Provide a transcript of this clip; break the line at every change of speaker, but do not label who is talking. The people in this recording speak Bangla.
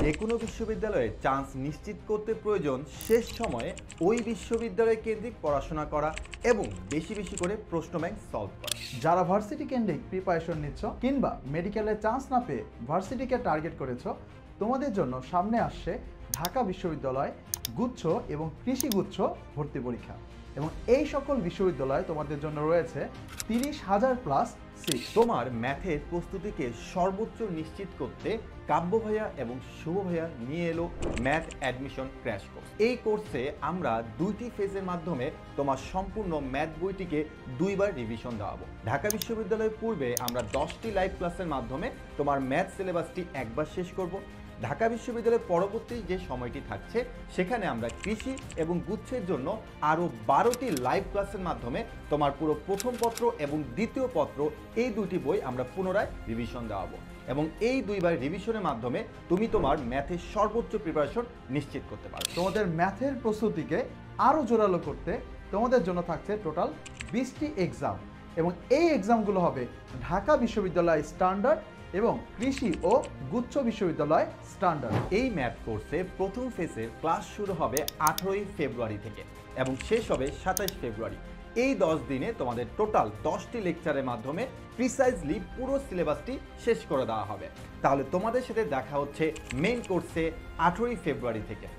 যে কোনো বিশ্ববিদ্যালয়ে চান্স নিশ্চিত করতে প্রয়োজন শেষ সময়ে ওই বিশ্ববিদ্যালয় কেন্দ্রিক পড়াশোনা করা এবং বেশি বেশি করে প্রশ্ন ব্যাংক সলভ করা।
যারা ভার্সিটি কেন্দ্রিক প্রিপারেশন নিচ্ছ কিংবা মেডিকেলে চান্স না পেয়ে ভার্সিটিকে টার্গেট করেছো, তোমাদের জন্য সামনে আসছে ঢাকা বিশ্ববিদ্যালয় গুচ্ছ এবং কৃষি গুচ্ছ ভর্তি পরীক্ষা। এবং এই সকল বিশ্ববিদ্যালয় তোমাদের জন্য রয়েছে 30,000 প্লাস সিট।
তোমার ম্যাথের প্রস্তুতিকে সর্বোচ্চ নিশ্চিত করতে কাব্য ভাইয়া এবং শুভ ভাইয়া নিয়ে এলো ম্যাথ অ্যাডমিশন ক্র্যাশ কোর্স। এই কোর্সে আমরা 2টি ফেজের মাধ্যমে তোমার সম্পূর্ণ ম্যাথ বইটিকে 2বার রিভিশন দেওয়াবো। ঢাকা বিশ্ববিদ্যালয়ের পূর্বে আমরা 10টি লাইভ ক্লাসের মাধ্যমে তোমার ম্যাথ সিলেবাসটি একবার শেষ করব। ঢাকা বিশ্ববিদ্যালয়ের পরবর্তী যে সময়টি থাকছে সেখানে আমরা কৃষি এবং গুচ্ছের জন্য আরও 12টি লাইভ ক্লাসের মাধ্যমে তোমার পুরো প্রথম পত্র এবং দ্বিতীয় পত্র এই 2টি বই আমরা পুনরায় রিভিশন দেওয়াবো। এবং এই 2বার রিভিশনের মাধ্যমে তুমি তোমার ম্যাথের সর্বোচ্চ প্রিপারেশন নিশ্চিত করতে পারো।
তোমাদের ম্যাথের প্রস্তুতিকে আরও জোরালো করতে তোমাদের জন্য থাকছে টোটাল 20টি এক্সাম, এবং এই এক্সামগুলো হবে ঢাকা বিশ্ববিদ্যালয় স্ট্যান্ডার্ড এবং কৃষি ও গুচ্ছ বিশ্ববিদ্যালয় স্ট্যান্ডার্ড।
এই ম্যাথ কোর্সে প্রথম ফেজের ক্লাস শুরু হবে 18ই ফেব্রুয়ারি থেকে এবং শেষ হবে 27 ফেব্রুয়ারি। এই 10 দিনে তোমাদের টোটাল 10টি লেকচারের মাধ্যমে প্রিসাইজলি পুরো সিলেবাসটি শেষ করে দেওয়া হবে। তাহলে তোমাদের সাথে দেখা হচ্ছে মেইন কোর্সে 18ই ফেব্রুয়ারি থেকে।